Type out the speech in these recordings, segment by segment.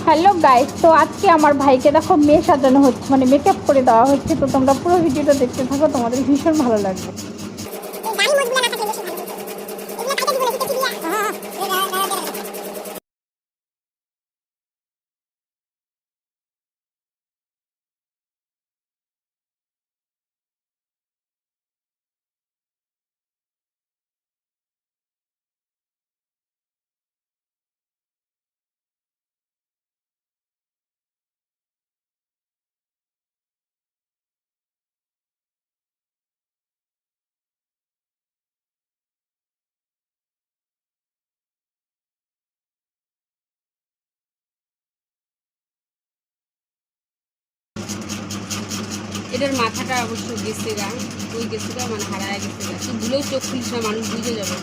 Hello guys, তো আজকে আমার ভাইকে দেখো মেয়ে সাজানো হচ্ছে, মানে মেকআপ করে দেওয়া হচ্ছে। তো তোমরা পুরো ভিডিওটা দেখতে থাকো, তোমাদের ভীষণ ভালো লাগবে। এটার মাথাটা অবশ্য গেছে গা, ওই গেছে গা, মানে হারায় গেছে গা। তুই ভুলেও চোখ খুলিস না, মানুষ বুঝে যাবে।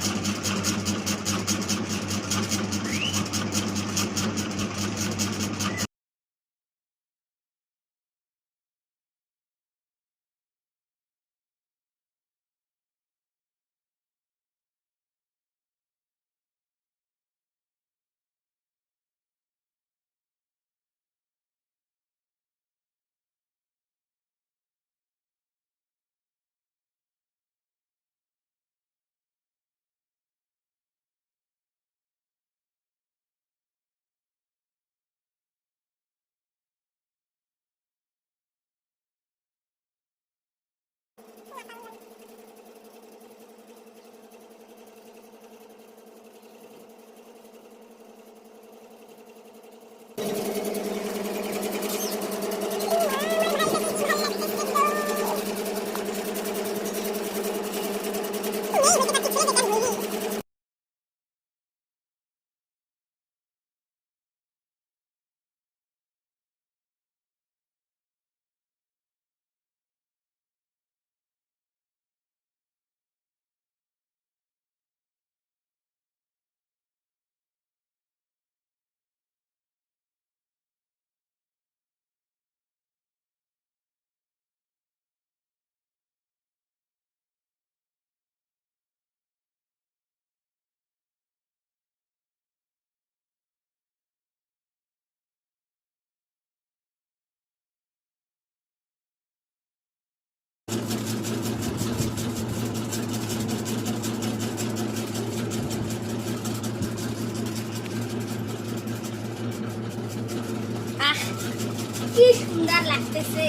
কি সুন্দর লাগতেছে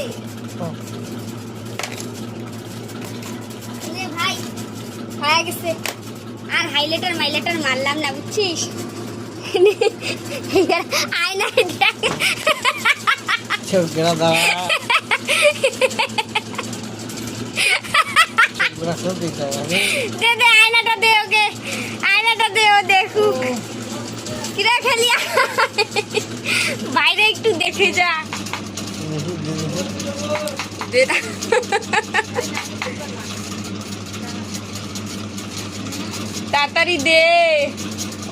ভাই, হয়ে গেছে। আর হাইলাইটার মাইলাইটার মারলাম না, বুঝছিস? আয়না দে, আয়নাটা দে ওকে, আয়নাটা দে, ও দেখুক কিরা খেলি। বাইরে একটু দেখে যা, তাড়াতাড়ি দে,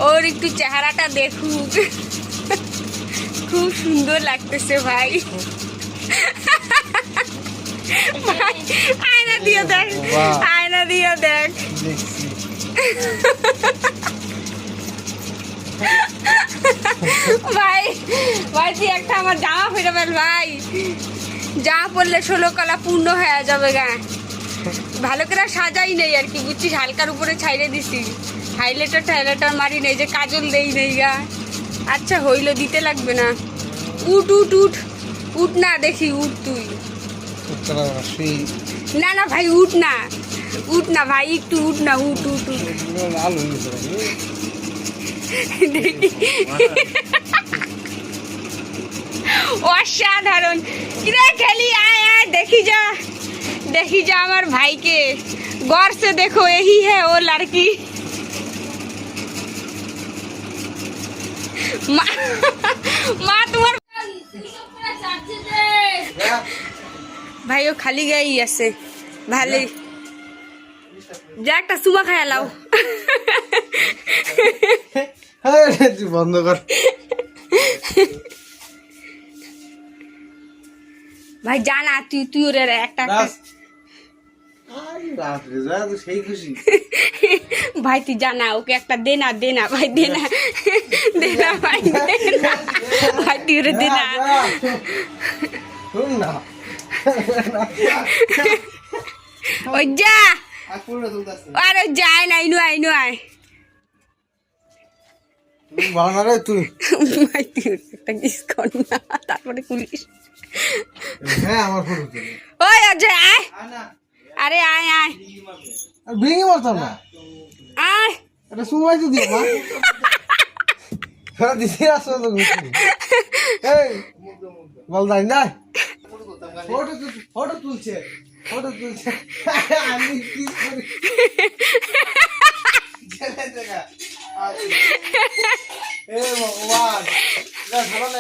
ওর একটু চেহারাটা দেখুক। খুব সুন্দর লাগতেছে ভাই। আয়না দিয়ে দেখ, আয়না দিয়ে দেখ। ভাই ভাই তুই একটা আমার জামা ফিরে ফেল ভাই, জামা পরলে 16 কলা পূর্ণ হয়ে যাবে গা। ভালো করে সাজাই নেই আর কি, বুঝছিস? হালকার উপরে ছাইড়ে দিছি, হাইলাইটার মারি নেই, যে কাজল দেই নেই গা। আচ্ছা হইল, দিতে লাগবে না। উঠ উঠ উঠ উঠ না, দেখি উঠ তুই। না না ভাই উঠ না, উঠ না ভাই, একটু উঠ না, উঠ উঠ উঠ। দেখি অসাধারণ কিরে খেলি, आए आए देखी जा আমার ভাইকে गौर से देखो, यही है वो लड़की। মা তোমার ভাই ও খালি গাই আছে, ভালোই যা একটা সুমা খায় লাও। বন্ধ কর ভাই, জানা তুই ওরে একটা সেই খুশি ভাই, তুই জানা ওকে একটা দে না ভাই, দে না ভাই, ভাই করে দি না শুন না ওই যা আর পুরো তুলতাছ আরে যায় না আইনু আয় ভালো না রে তুই ভাই তুই একটা কিস কর না তারপরে পুলিশ হ্যাঁ আমার ফটো তুল ওই অজয় আয় না আরে আয় আর ভেঙে মারতাম না আয় এটা সময় তো দিও মা দিছি আসো তো এই বল যাই না ফটো তুলছে আমি কি করি এ ভগবান না ধরো না